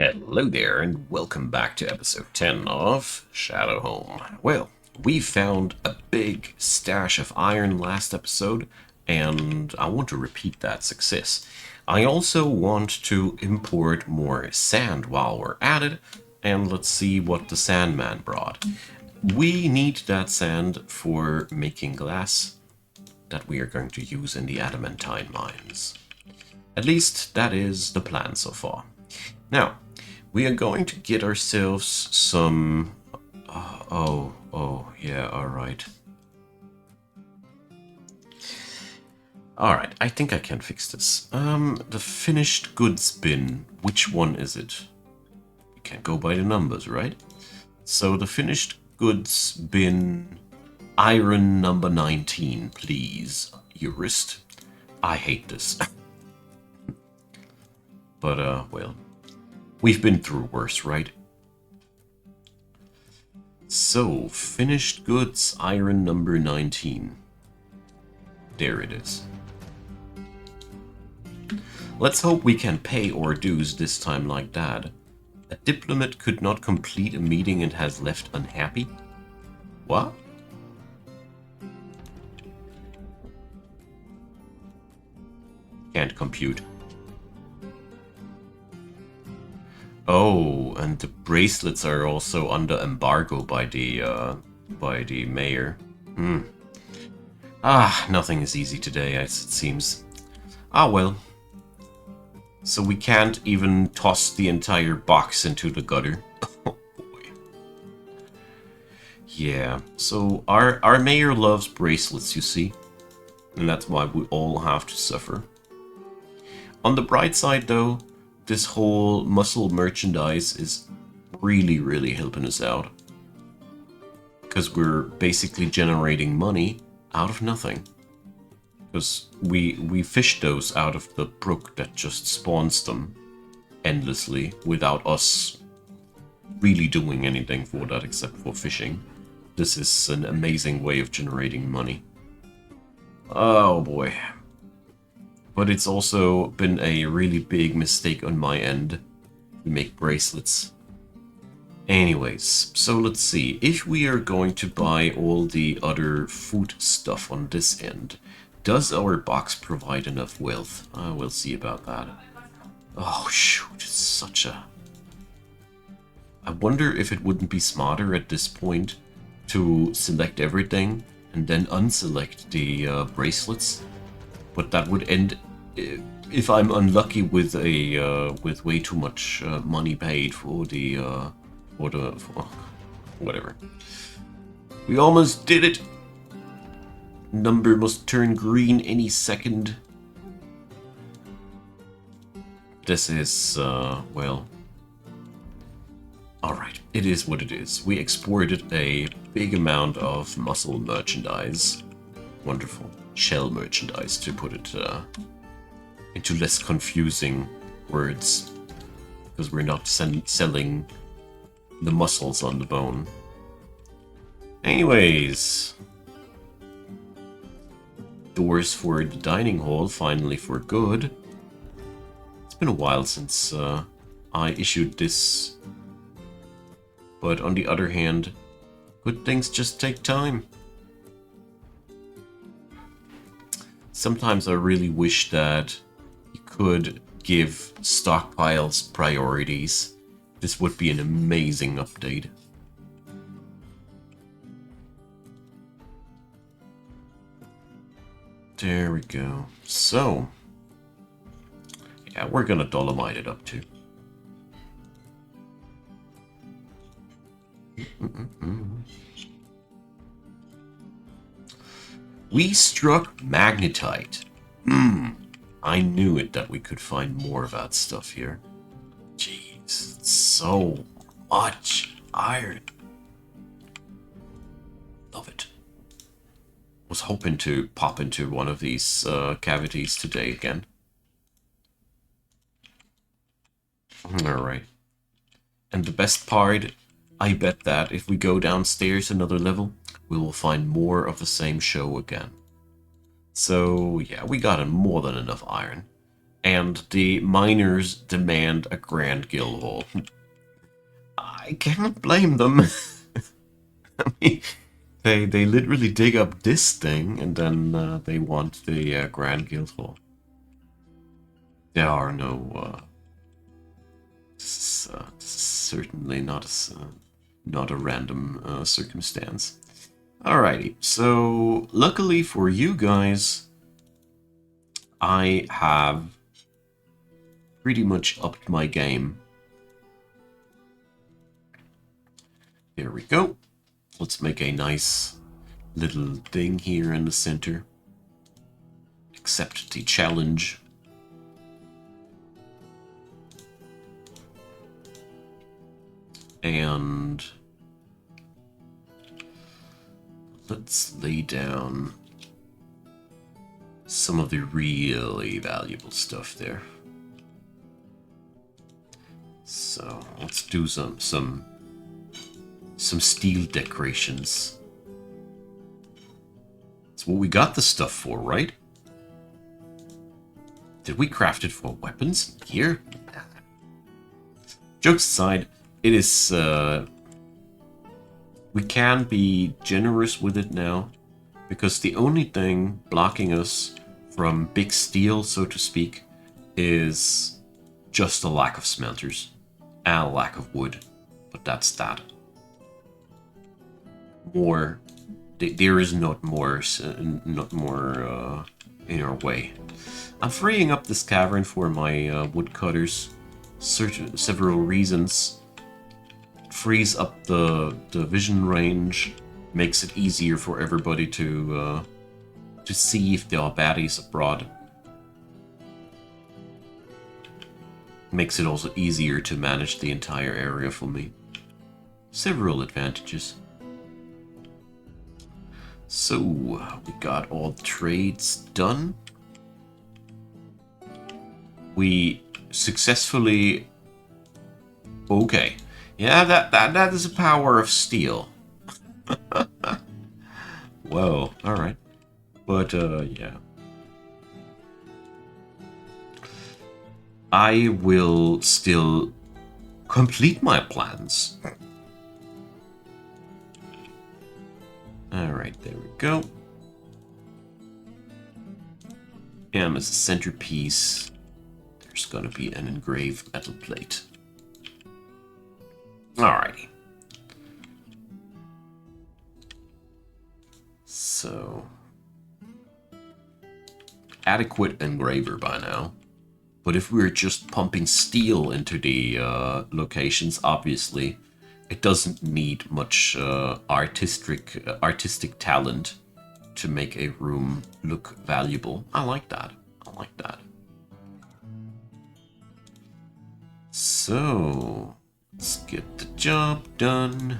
Hello there, and welcome back to episode 10 of Shadowhome. Well, we found a big stash of iron last episode, and I want to repeat that success. I also want to import more sand while we're at it, and let's see what the Sandman brought. We need that sand for making glass that we are going to use in the Adamantine mines. At least that is the plan so far. Now, we are going to get ourselves some... yeah, alright. Alright, I think I can fix this. The finished goods bin. Which one is it? You can't go by the numbers, right? So the finished goods bin... Iron number 19, please. Jurist. I hate this. But, well... We've been through worse, right? So, finished goods, iron number 19. There it is. Let's hope we can pay our dues this time like that. A diplomat could not complete a meeting and has left unhappy? What? Can't compute. Oh, and the bracelets are also under embargo by the mayor. Nothing is easy today, as it seems. Ah, well. So we can't even toss the entire box into the gutter. Oh, boy. Yeah, so our mayor loves bracelets, you see. And that's why we all have to suffer. On the bright side, though, this whole muscle merchandise is really helping us out. Because we're basically generating money out of nothing. Because we fish those out of the brook that just spawns them endlessly without us really doing anything for that except for fishing. This is an amazing way of generating money. Oh boy. But it's also been a really big mistake on my end to make bracelets. Anyways, so let's see. If we are going to buy all the other food stuff on this end, does our box provide enough wealth? We'll see about that. Oh shoot, it's such a... I wonder if it wouldn't be smarter at this point to select everything and then unselect the bracelets. But that would end if I'm unlucky with a with way too much money paid for whatever. We almost did it. Number must turn green any second. This is well. All right, it is what it is. We exported a big amount of muscle merchandise. Wonderful. Shell merchandise, to put it into less confusing words, because we're not selling the muscles on the bone. Anyways, doors for the dining hall finally for good. It's been a while since I issued this, but on the other hand, good things just take time. Sometimes I really wish that you could give stockpiles priorities. This would be an amazing update. There we go. So, yeah, we're gonna dolomite it up too. We struck magnetite. I knew it that we could find more of that stuff here. Jeez, it's so much iron. Love it. Was hoping to pop into one of these cavities today again. Alright. And the best part, I bet that if we go downstairs another level, we will find more of the same show again. So, yeah, we got more than enough iron. and the miners demand a grand guild hall. I cannot blame them. I mean, they literally dig up this thing and then they want the grand guild hall. There are no. This is certainly not a random circumstance. Alrighty, so luckily for you guys, I have pretty much upped my game. There we go. Let's make a nice little thing here in the center. Accept the challenge. And let's lay down some of the really valuable stuff there. So let's do some steel decorations. That's what we got the stuff for, right? Did we craft it for weapons here? Jokes aside, it is we can be generous with it now, because the only thing blocking us from big steel, so to speak, is just a lack of smelters and a lack of wood. But that's that. More, there is not more in our way. I'm freeing up this cavern for my woodcutters. Several reasons. Frees up the vision range, makes it easier for everybody to see if there are baddies abroad. Makes it also easier to manage the entire area for me. Several advantages. So, we got all the trades done. We successfully... Okay. Yeah, that is the power of steel. Whoa, alright. But, yeah. I will still complete my plans. Alright, there we go. And as a centerpiece, there's gonna be an engraved metal plate. Alrighty. So, adequate engraver by now. But if we're just pumping steel into the locations, obviously, it doesn't need much artistic talent to make a room look valuable. I like that. I like that. So, let's get the job done.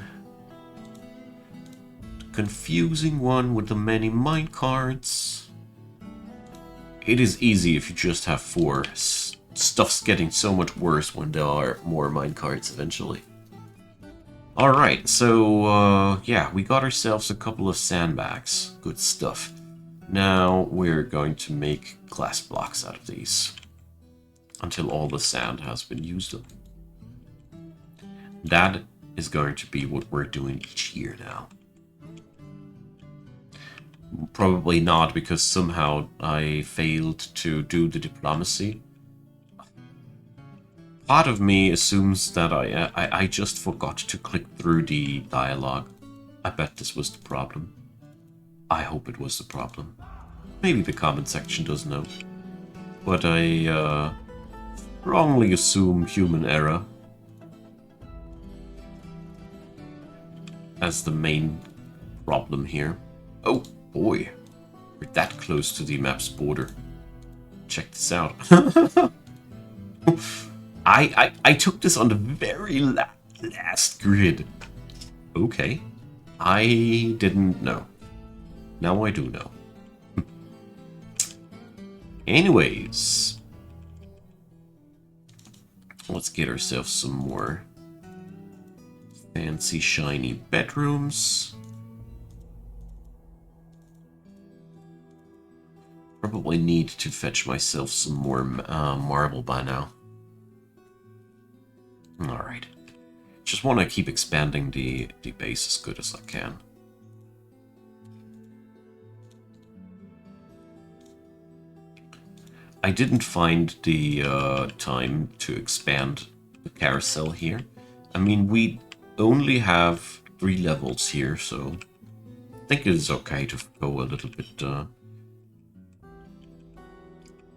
The confusing one with the many minecarts. It is easy if you just have 4. Stuff's getting so much worse when there are more minecarts eventually. Alright, so yeah, we got ourselves a couple of sandbags. Good stuff. Now we're going to make glass blocks out of these. Until all the sand has been used up. That is going to be what we're doing each year now. Probably not, because somehow I failed to do the diplomacy. Part of me assumes that I just forgot to click through the dialogue. I bet this was the problem. I hope it was the problem. Maybe the comment section does know. But I wrongly assume human error as the main problem here. Oh boy, we're that close to the map's border. Check this out. I took this on the very last grid. Okay. I didn't know. Now I do know. Anyways. Let's get ourselves some more fancy shiny bedrooms. probably need to fetch myself some more marble by now. Alright. Just want to keep expanding the base as good as I can. I didn't find the time to expand the carousel here. I mean, we only have 3 levels here, so I think it is okay to go a little bit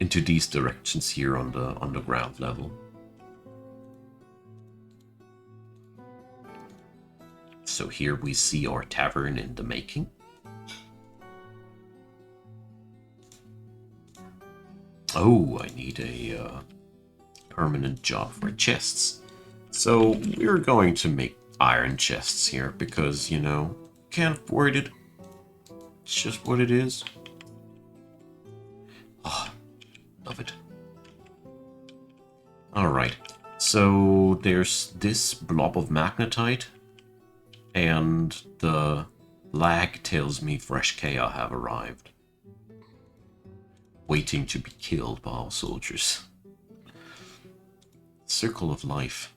into these directions here on the ground level. So here we see our tavern in the making. Oh, I need a permanent job for chests. So we're going to make iron chests here because, you know, can't afford it. It's just what it is. Oh, love it. Alright, so there's this blob of magnetite, and the lag tells me fresh chaos have arrived. Waiting to be killed by our soldiers. Circle of life.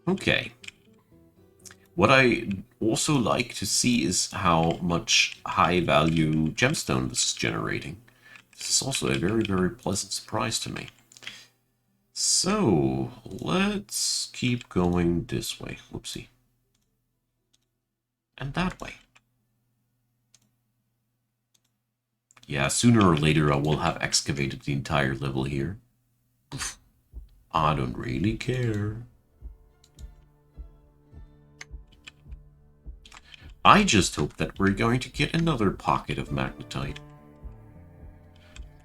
Okay. What I also like to see is how much high value gemstone this is generating. This is also a very, very pleasant surprise to me. So, let's keep going this way. Whoopsie. And that way. Yeah, sooner or later I will have excavated the entire level here. I don't really care. I just hope that we're going to get another pocket of magnetite.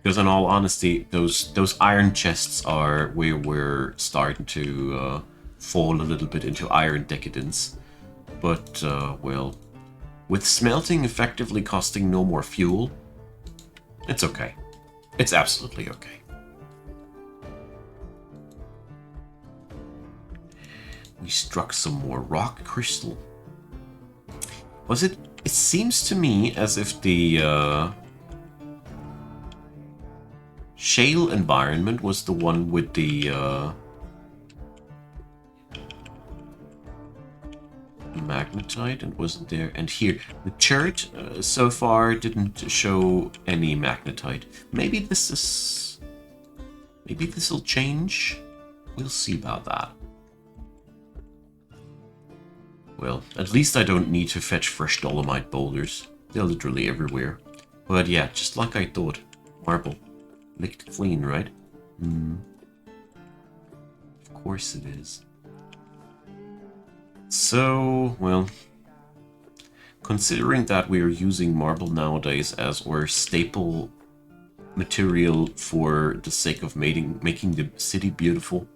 Because in all honesty, those iron chests are where we're starting to fall a little bit into iron decadence. But, well, with smelting effectively costing no more fuel, it's okay. It's absolutely okay. We struck some more rock crystal. Was it? It seems to me as if the shale environment was the one with the magnetite, and wasn't there. And here, the church so far didn't show any magnetite. Maybe this is. Maybe this will change. We'll see about that. Well, at least I don't need to fetch fresh dolomite boulders. They're literally everywhere. But yeah, just like I thought. Marble. Licked clean, right? Of course it is. So, well... Considering that we are using marble nowadays as our staple material for the sake of making the city beautiful,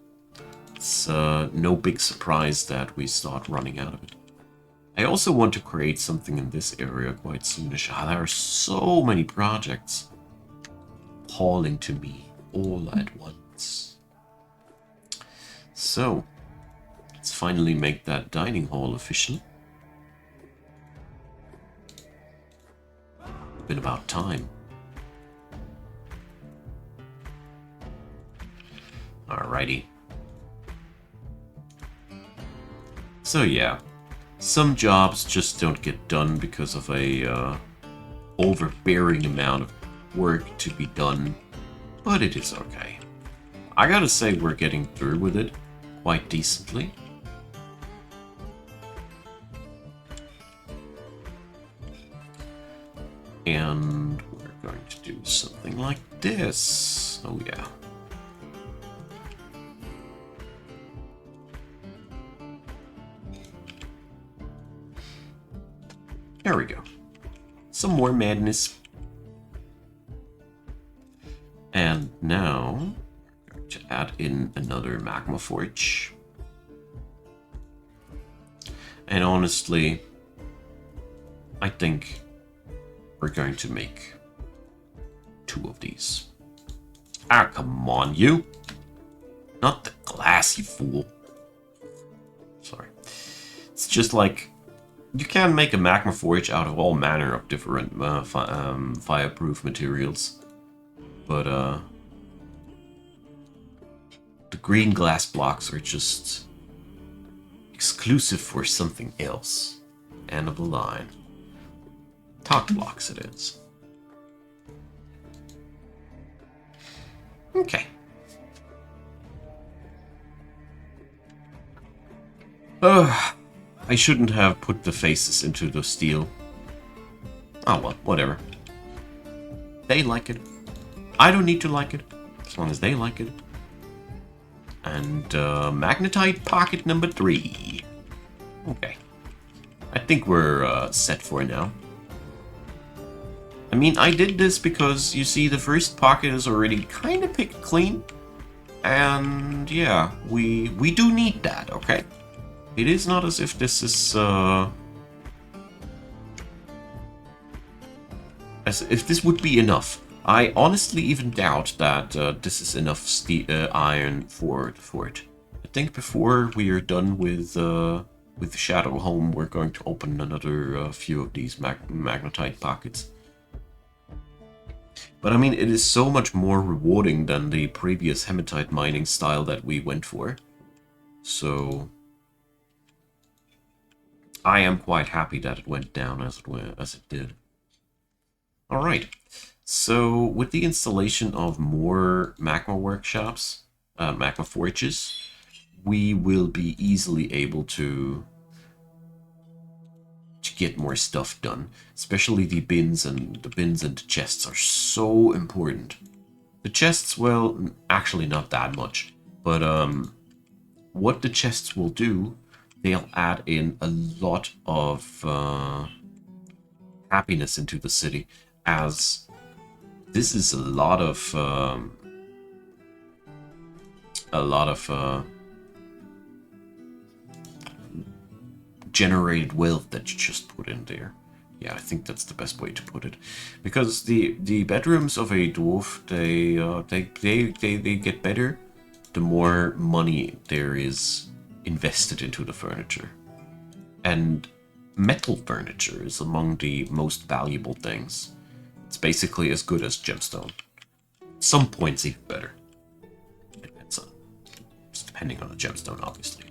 it's no big surprise that we start running out of it. I also want to create something in this area quite soonish. There are so many projects calling to me all at once. So, let's finally make that dining hall official. Been about time. Alrighty. So yeah, some jobs just don't get done because of a overbearing amount of work to be done, but it is okay. I gotta say we're getting through with it quite decently. And we're going to do something like this. Oh yeah. There we go. Some more madness. And now, we're going to add in another magma forge. And honestly, I think we're going to make 2 of these. Ah, come on, you! Not the glass, you fool. Sorry. It's just like... You can make a magma forge out of all manner of different fireproof materials, but the green glass blocks are just exclusive for something else. End of the line. Talk blocks it is. Okay. I shouldn't have put the faces into the steel. Oh well, whatever. They like it. I don't need to like it, as long as they like it. And magnetite pocket number 3. Okay. I think we're set for now. I mean, I did this because, you see, the first pocket is already kind of picked clean. And, yeah, we do need that, okay? It is not as if this is, as if this would be enough. I honestly even doubt that this is enough iron for it. I think before we are done with the Shadow Home, we're going to open another few of these magnetite pockets. But I mean, it is so much more rewarding than the previous hematite mining style that we went for. So I am quite happy that it went down as it did. Alright, so with the installation of more magma workshops, magma forges, we will be easily able to get more stuff done. Especially the bins and the chests are so important. The chests, well, actually not that much, but what the chests will do, they'll add in a lot of happiness into the city, as this is a lot of generated wealth that you just put in there. Yeah, I think that's the best way to put it, because the bedrooms of a dwarf, they get better the more money there is invested into the furniture, and metal furniture is among the most valuable things. It's basically as good as gemstone. Some points even better. It's depending on the gemstone, obviously.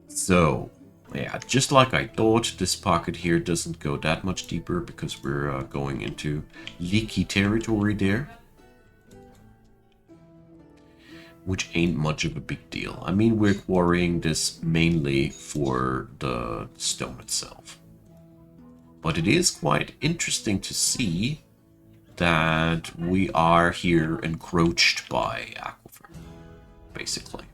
So yeah, just like I thought, this pocket here doesn't go that much deeper because we're going into leaky territory there. Which ain't much of a big deal. I mean, we're quarrying this mainly for the stone itself. But it is quite interesting to see that we are here encroached by aquifer, basically.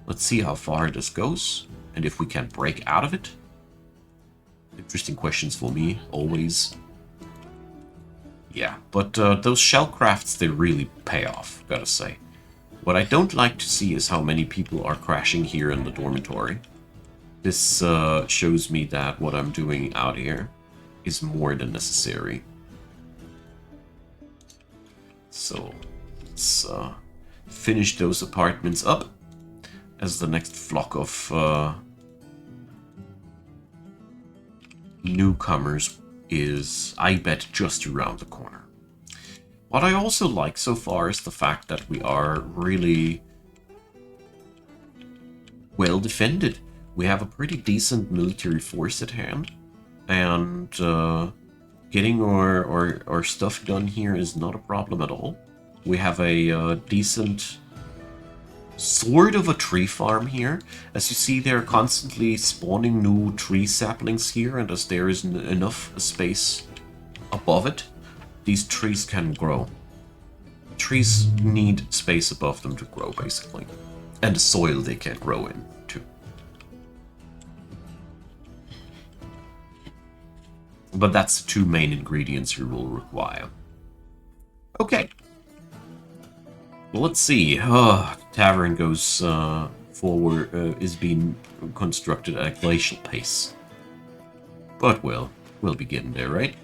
Let's see how far this goes. And if we can break out of it. Interesting questions for me, always. Yeah, but those shell crafts, they really pay off, gotta say. What I don't like to see is how many people are crashing here in the dormitory. This shows me that what I'm doing out here is more than necessary. So, let's finish those apartments up as the next flock of newcomers is, I bet, just around the corner. What I also like so far is the fact that we are really well defended. We have a pretty decent military force at hand, and getting our stuff done here is not a problem at all. We have a decent sort of a tree farm here. As you see, they're constantly spawning new tree saplings here, and as there is enough space above it, these trees can grow. Trees need space above them to grow, basically. And the soil they can grow in, too. But that's the two main ingredients you will require. Okay. Well, let's see. Tavern goes forward, is being constructed at a glacial pace. But we'll be getting there, right?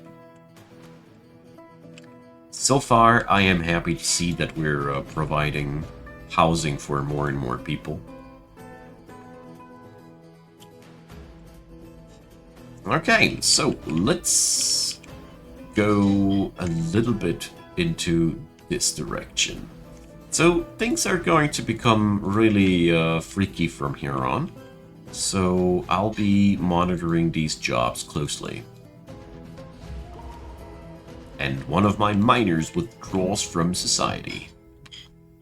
So far, I am happy to see that we're providing housing for more and more people. Okay, so let's go a little bit into this direction. So things are going to become really freaky from here on. So I'll be monitoring these jobs closely. And one of my miners withdraws from society.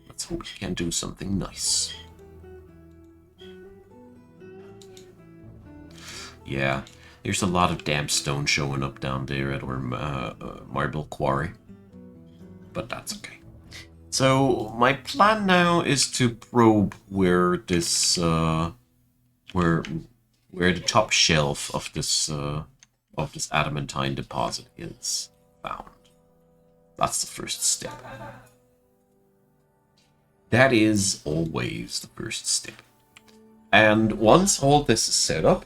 Let's hope he can do something nice. Yeah, there's a lot of damn stone showing up down there at our marble quarry. But that's okay. So my plan now is to probe where this where the top shelf of this adamantine deposit is found. That's the first step. That is always the first step. And once all this is set up,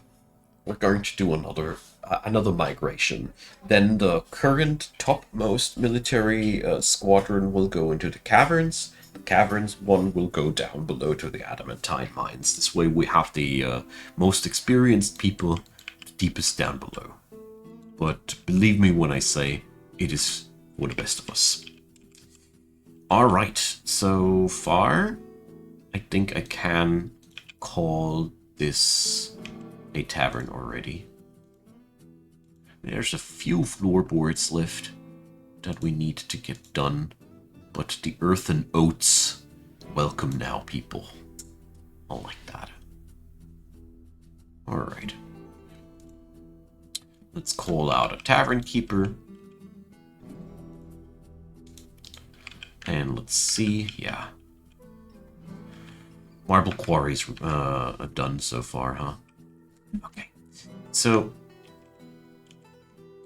we're going to do another migration. Then the current topmost military squadron will go into the caverns. The caverns one will go down below to the adamantine mines. This way we have the most experienced people deepest down below. But believe me when I say it is for the best of us. Alright, so far I think I can call this a tavern already. There's a few floorboards left that we need to get done, but the earthen oats, welcome now, people. I like that. Alright. Let's call out a tavern keeper. And let's see, yeah. Marble quarries done so far, huh? Okay. So,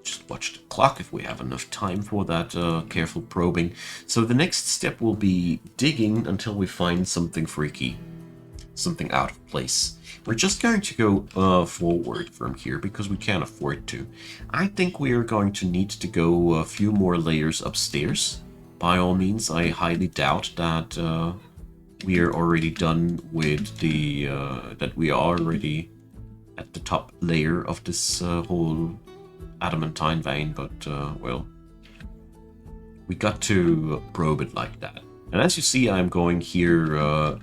just watch the clock if we have enough time for that careful probing. So the next step will be digging until we find something freaky. Something out of place. We're just going to go forward from here because we can't afford to. I think we are going to need to go a few more layers upstairs. By all means, I highly doubt that we are already done with the... that we are already at the top layer of this whole adamantine vein, but, well, we got to probe it like that. And as you see, I'm going here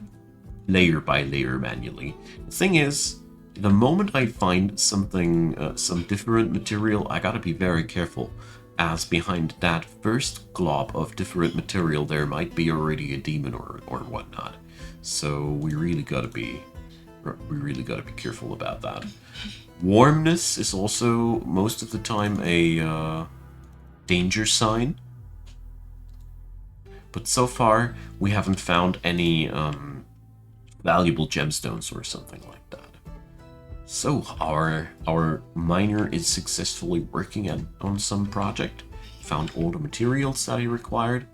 layer by layer manually. The thing is, the moment I find something, some different material, I gotta be very careful, as behind that first glob of different material there might be already a demon or whatnot. So we really gotta be careful about that. Warmness is also most of the time a danger sign. But so far we haven't found any valuable gemstones or something like that. So our miner is successfully working on some project. Found all the materials that he required.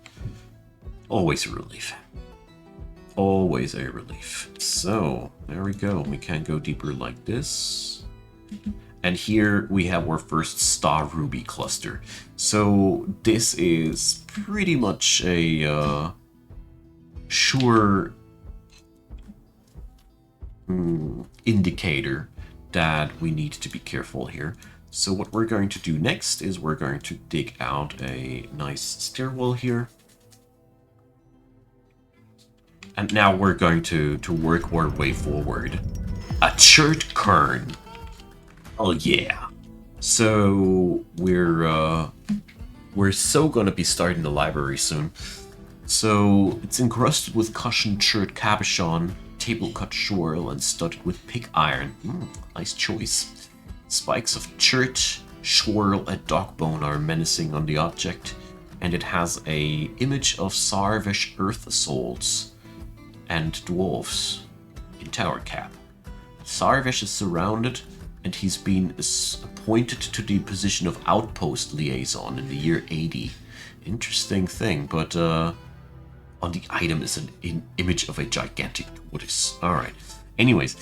Always a relief. Always a relief. So there we go. We can go deeper like this. And here we have our first star ruby cluster. So this is pretty much a sure indicator that we need to be careful here. So what we're going to do next is we're going to dig out a nice stairwell here. And now we're going to work our way forward. A chert cairn. Oh yeah. So we're so gonna be starting the library soon. So it's encrusted with cushioned chert cabochon, table cut swirl, and studded with pig iron. Nice choice. Spikes of chert, swirl, and dog bone are menacing on the object, and it has a image of Sarvish earth souls and dwarves in tower cap. Sarvish is surrounded, and he's been appointed to the position of outpost liaison in the year 80. Interesting thing, but on the item is an image of a gigantic tortoise. Alright. Anyways,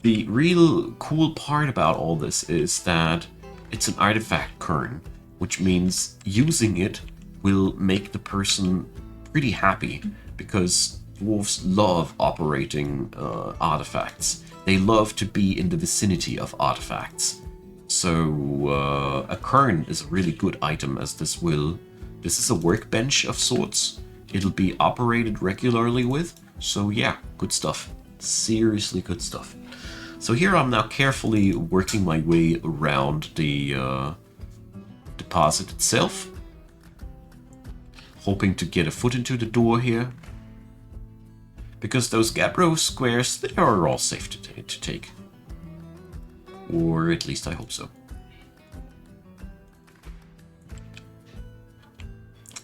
the real cool part about all this is that it's an artifact cairn, which means using it will make the person pretty happy, because dwarves love operating artifacts. They love to be in the vicinity of artifacts. So a cairn is a really good item, as this is a workbench of sorts. It'll be operated regularly with. So yeah, good stuff. Seriously good stuff. So here I'm now carefully working my way around the deposit itself, hoping to get a foot into the door here, because those Gabbro squares, they are all safe to take. Or at least I hope so.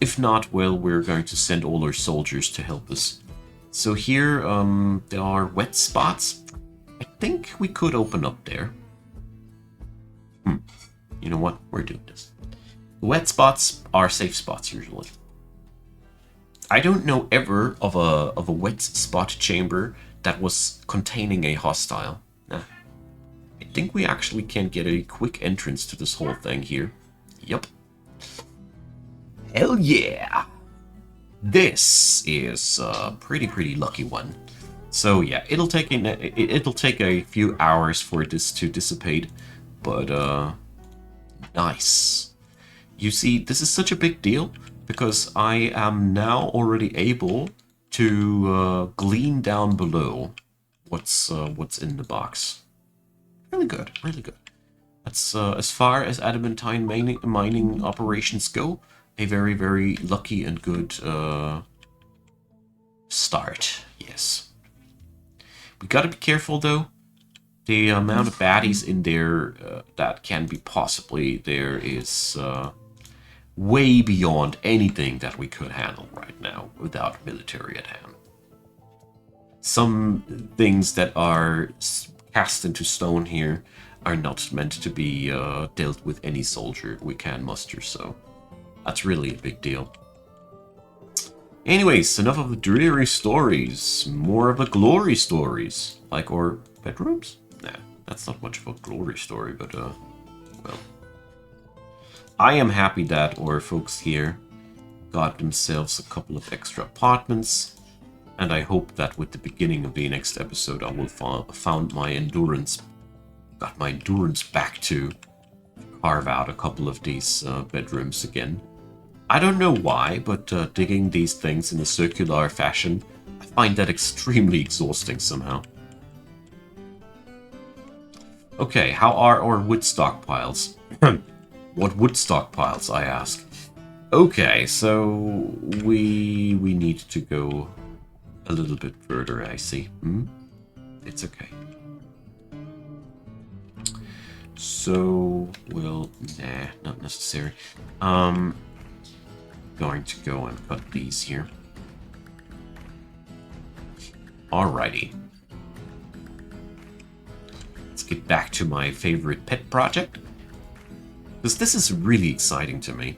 If not, well, we're going to send all our soldiers to help us. So here, there are wet spots. I think we could open up there. You know what? We're doing this. The wet spots are safe spots usually. I don't know ever of a wet spot chamber that was containing a hostile. Nah. I think we actually can get a quick entrance to this whole thing here. Yup. Hell yeah! This is a pretty lucky one. So yeah, it'll take a few hours for this to dissipate, but nice. You see, this is such a big deal because I am now already able to glean down below what's in the box. Really good, really good. That's as far as adamantine mining operations go, a very lucky and good start. Yes. We gotta be careful though. The amount of baddies in there that can be possibly there is way beyond anything that we could handle right now without military at hand. Some things that are cast into stone here are not meant to be dealt with any soldier we can muster, so that's really a big deal. Anyways, enough of the dreary stories, more of the glory stories. Like our bedrooms? Nah, that's not much of a glory story, but well. I am happy that our folks here got themselves a couple of extra apartments, and I hope that with the beginning of the next episode I will found my endurance, got my endurance back to carve out a couple of these bedrooms again. I don't know why, but digging these things in a circular fashion, I find that extremely exhausting somehow. Okay, how are our wood stockpiles? What wood stockpiles, I ask? Okay, so we need to go a little bit further, I see. It's okay. So, well, nah, not necessary. Going to go and cut these here. Alrighty. Let's get back to my favorite pet project, because this is really exciting to me.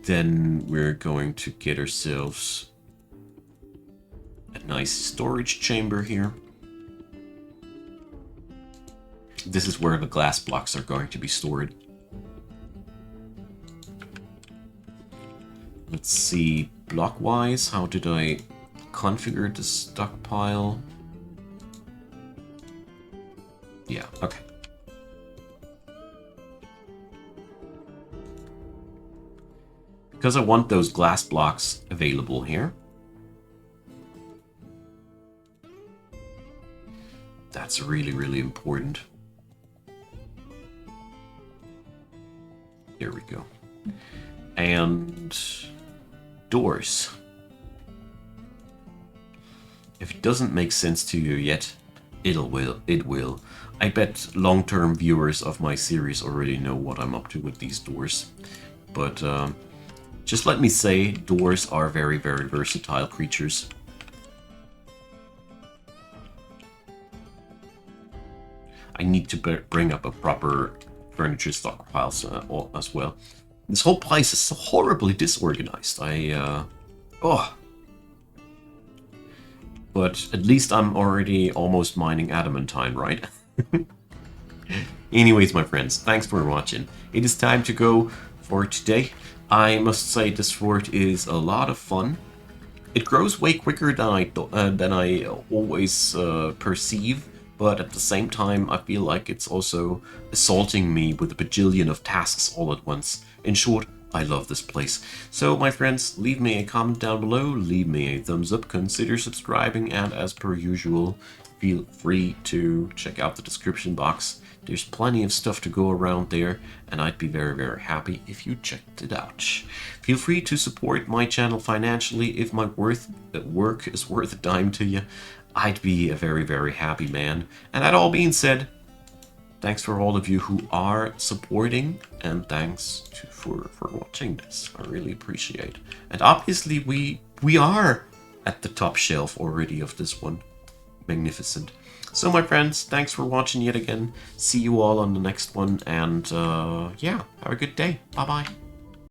Then we're going to get ourselves a nice storage chamber here. This is where the glass blocks are going to be stored. Let's see, block-wise, how did I configure the stockpile? Yeah, okay. Because I want those glass blocks available here. That's really important. There we go. And doors. If it doesn't make sense to you yet, it will. I bet long-term viewers of my series already know what I'm up to with these doors. But just let me say, doors are very versatile creatures. I need to bring up a proper furniture stockpile as well. This whole place is so horribly disorganized. But at least I'm already almost mining adamantine, right? Anyways, my friends, thanks for watching. It is time to go for today. I must say this fort is a lot of fun. It grows way quicker than I always perceive, but at the same time, I feel like it's also assaulting me with a bajillion of tasks all at once. In short, I love this place. So, my friends, leave me a comment down below, leave me a thumbs up, consider subscribing, and as per usual, feel free to check out the description box. There's plenty of stuff to go around there, and I'd be very, very happy if you checked it out. Feel free to support my channel financially if my work is worth a dime to you. I'd be a very, very happy man. And that all being said, thanks for all of you who are supporting, and thanks for watching this. I really appreciate it. And obviously we are at the top shelf already of this one. Magnificent. So my friends, thanks for watching yet again. See you all on the next one, and yeah, have a good day. Bye bye.